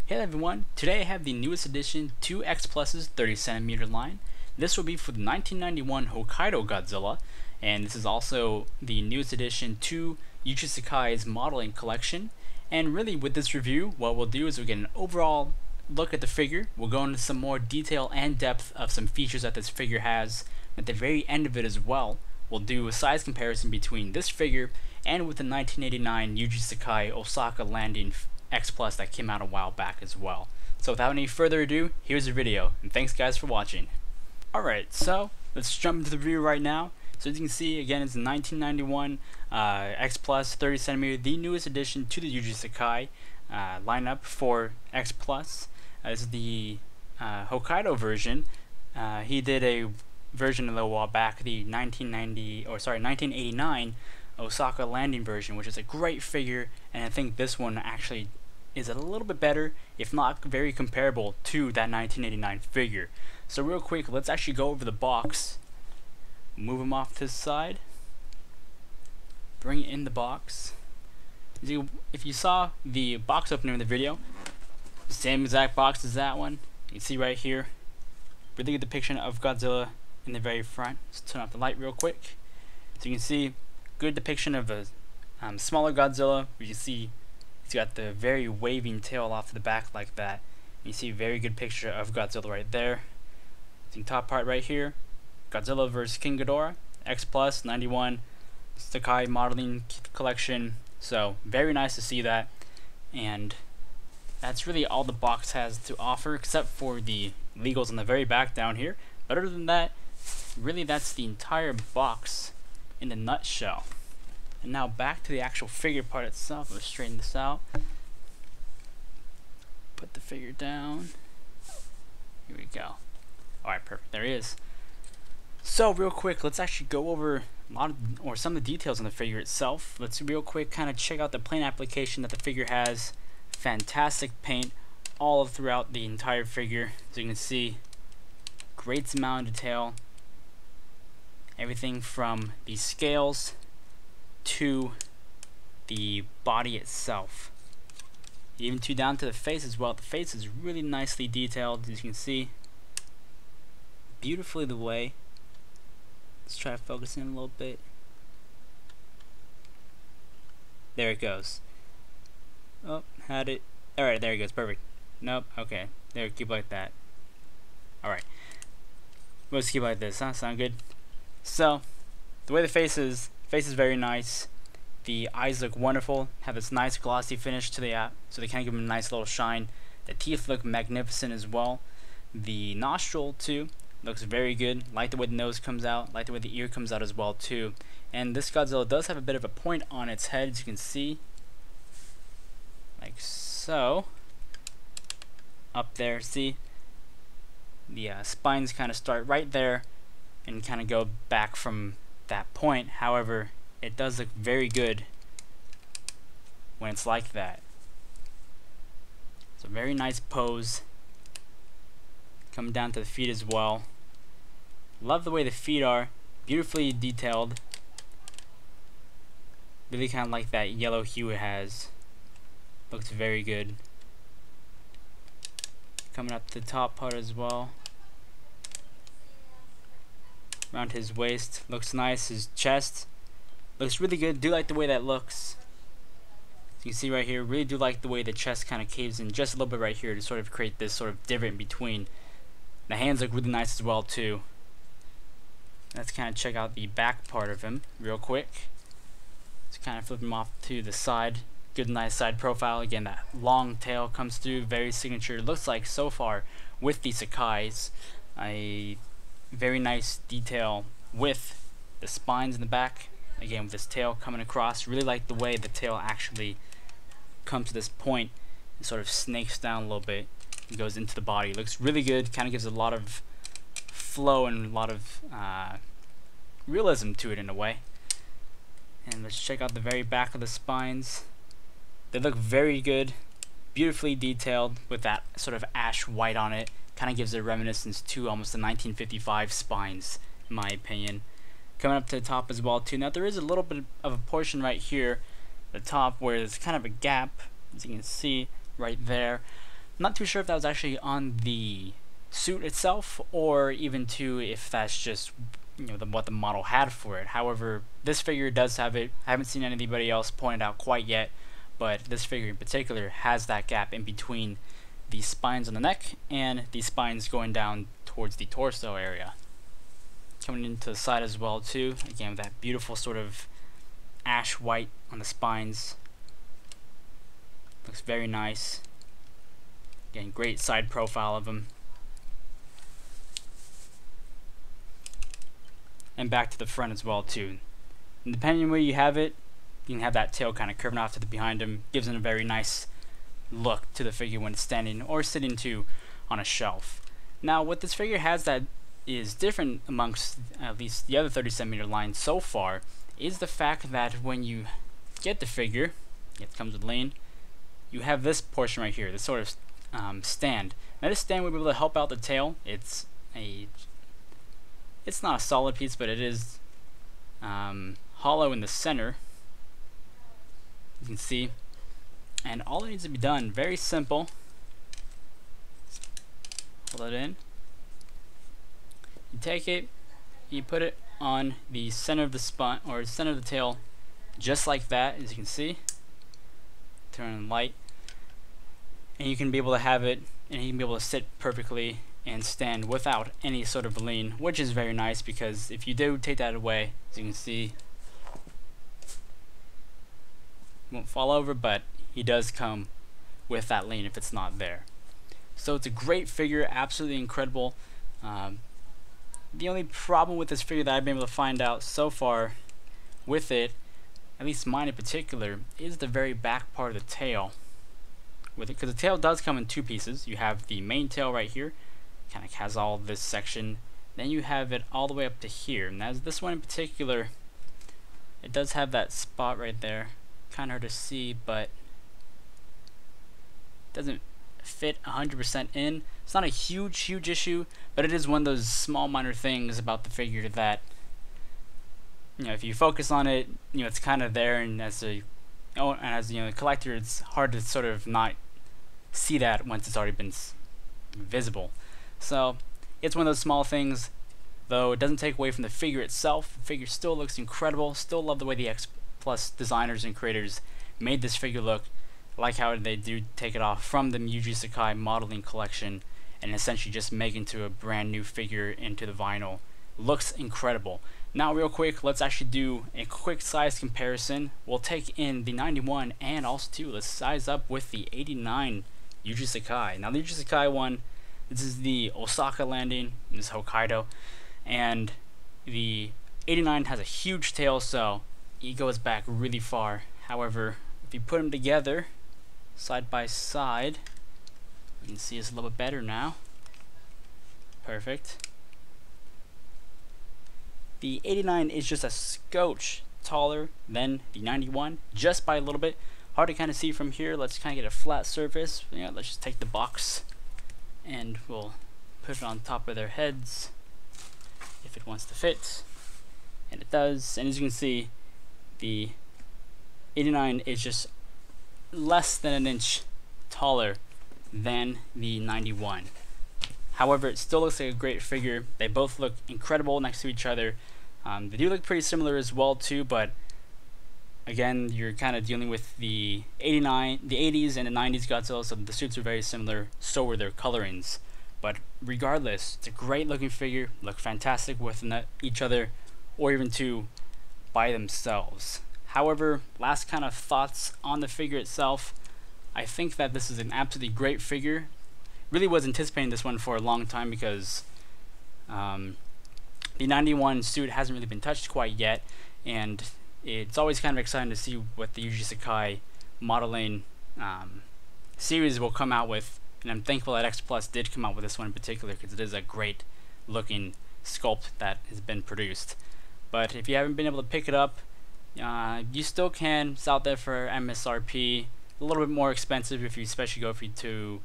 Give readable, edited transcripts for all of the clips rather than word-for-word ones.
Hey everyone, today I have the newest addition to X Plus's 30cm line. This will be for the 1991 Hokkaido Godzilla, and this is also the newest addition to Yuji Sakai's modeling collection. And really with this review, what we'll do is we'll get an overall look at the figure, we'll go into some more detail and depth of some features that this figure has. At the very end of it as well, we'll do a size comparison between this figure and with the 1989 Yuji Sakai Osaka landing X Plus that came out a while back as well. So without any further ado, here's the video, and thanks guys for watching. Alright, so let's jump into the review right now. So as you can see, again, it's the 1991 X Plus 30cm, the newest addition to the Yuji Sakai lineup for X Plus. This is the Hokkaido version. He did a version a little while back, the 1989 Osaka landing version, which is a great figure, and I think this one actually is a little bit better, if not very comparable to that 1989 figure. So real quick, let's actually go over the box, move him off to the side, bring it in the box. If you saw the box opener in the video, same exact box as that one. You can see right here, really good depiction of Godzilla in the very front. Let's turn off the light real quick. So you can see good depiction of a smaller Godzilla. You see he's got the very waving tail off to the back like that. You see a very good picture of Godzilla right there. The top part right here, Godzilla vs. King Ghidorah, X Plus 91 Sakai modeling collection. So very nice to see that, and that's really all the box has to offer, except for the legals on the very back down here. But other than that, really that's the entire box in a nutshell. And now back to the actual figure part itself. Let's straighten this out. Put the figure down. Here we go. Alright, perfect. There he is. So real quick, let's actually go over some of the details on the figure itself. Let's real quick kind of check out the paint application that the figure has. Fantastic paint all throughout the entire figure. As you can see, great amount of detail. Everything from the scales to the body itself, even down to the face as well. The face is really nicely detailed, as you can see, beautifully the way. Let's try to focus in a little bit. There it goes. Oh, had it. Alright, there it goes. Perfect. Nope. Okay. There, keep like that. Alright. Let's keep like this, huh? Sound good? So, the way the face is very nice. The eyes look wonderful, have this nice glossy finish to the app, so they kind of give them a nice little shine. The teeth look magnificent as well. The nostril too looks very good. Like the way the nose comes out, like the way the ear comes out as well too. And this Godzilla does have a bit of a point on its head, as you can see, like so. Up there, see? The spines kind of start right there and kind of go back from that point. However, it does look very good when it's like that. It's a very nice pose. Coming down to the feet as well. Love the way the feet are, beautifully detailed. Really kind of like that yellow hue it has. Looks very good. Coming up to the top part as well. Around his waist, looks nice. His chest looks really good. Do like the way that looks. As you can see right here, really do like the way the chest kind of caves in just a little bit right here to sort of create this sort of divot in between. The hands look really nice as well too. Let's kind of check out the back part of him real quick. Let's kind of flip him off to the side. Good nice side profile. Again, that long tail comes through, very signature. Looks like so far with the Sakais, a very nice detail with the spines in the back. Again, with this tail coming across. Really like the way the tail actually comes to this point and sort of snakes down a little bit and goes into the body. Looks really good. Kind of gives a lot of flow and a lot of realism to it in a way. And let's check out the very back of the spines. They look very good. Beautifully detailed with that sort of ash white on it. Kind of gives a reminiscence to almost the 1955 spines, in my opinion. Coming up to the top as well too. Now there is a little bit of a portion right here, the top, where there's kind of a gap, as you can see right there. not too sure if that was actually on the suit itself, or even too if that's just what the model had for it. However, this figure does have it. I haven't seen anybody else point it out quite yet, but this figure in particular has that gap in between the spines on the neck and the spines going down towards the torso area. Coming into the side as well too, again with that beautiful sort of ash white on the spines. Looks very nice. Again, great side profile of him. And back to the front as well too. And depending on where you have it, you can have that tail kind of curving off to the behind him. Gives it a very nice look to the figure when it's standing or sitting too on a shelf. Now what this figure has that is different amongst at least the other 30cm line so far is the fact that when you get the figure, it comes with lane, you have this portion right here, this sort of stand. Now this stand will be able to help out the tail. It's not a solid piece, but it is hollow in the center, you can see. And all that needs to be done, very simple. Hold it in. You take it, you put it on the center of the spine or center of the tail, just like that, as you can see. Turn on the light, and you can be able to have it, and you can be able to sit perfectly and stand without any sort of lean, which is very nice because if you do take that away, as you can see, he won't fall over, but he does come with that lean if it's not there. So it's a great figure, absolutely incredible. The only problem with this figure that I've been able to find out so far with it, at least mine in particular, is the very back part of the tail with it, because the tail does come in two pieces. You have the main tail right here, kind of has all this section, then you have it all the way up to here, and as this one in particular, it does have that spot right there, kind of hard to see, but it doesn't fit 100% in. It's not a huge issue, but it is one of those small minor things about the figure that, if you focus on it, it's kind of there, and as a collector, it's hard to sort of not see that once it's already been visible. So it's one of those small things, though it doesn't take away from the figure itself. The figure still looks incredible. Still love the way the X Plus designers and creators made this figure look. Like how they do take it off from the Yuji Sakai modeling collection and essentially just make into a brand new figure into the vinyl. Looks incredible. Now real quick, let's actually do a quick size comparison. We'll take in the 91 and also too, let's size up with the 89 Yuji Sakai. Now the Yuji Sakai one, this is the Osaka landing, this is Hokkaido, and the 89 has a huge tail, so he goes back really far. However, if you put them together side by side, you can see it's a little bit better now. Perfect. The 89 is just a scotch taller than the 91, just by a little bit. Hard to kind of see from here. Let's kind of get a flat surface. Let's just take the box and we'll put it on top of their heads if it wants to fit, and it does. And as you can see, the 89 is just less than an inch taller than the 91. However, it still looks like a great figure. They both look incredible next to each other. They do look pretty similar as well too, but again, you're kind of dealing with the 89, the 80s and the 90s Godzilla, so the suits are very similar, so were their colorings. But regardless, it's a great looking figure, look fantastic with each other, or even two by themselves. However, last kind of thoughts on the figure itself. I think that this is an absolutely great figure. Really was anticipating this one for a long time because the 91 suit hasn't really been touched quite yet, and it's always kind of exciting to see what the Yuji Sakai modeling series will come out with, and I'm thankful that X Plus did come out with this one in particular because it is a great looking sculpt that has been produced. But if you haven't been able to pick it up, you still can. It's out there for MSRP, a little bit more expensive if you especially go to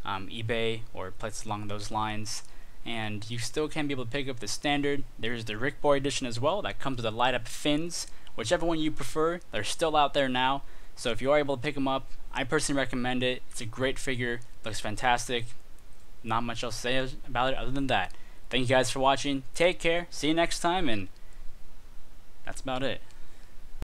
eBay or places along those lines, and you still can be able to pick up the standard. There's the Rick Boy edition as well that comes with the light up fins. Whichever one you prefer, they're still out there now, So if you are able to pick him up, I personally recommend it. It's a great figure, looks fantastic. Not much else to say about it other than that. Thank you guys for watching. Take care. See you next time, and that's about it.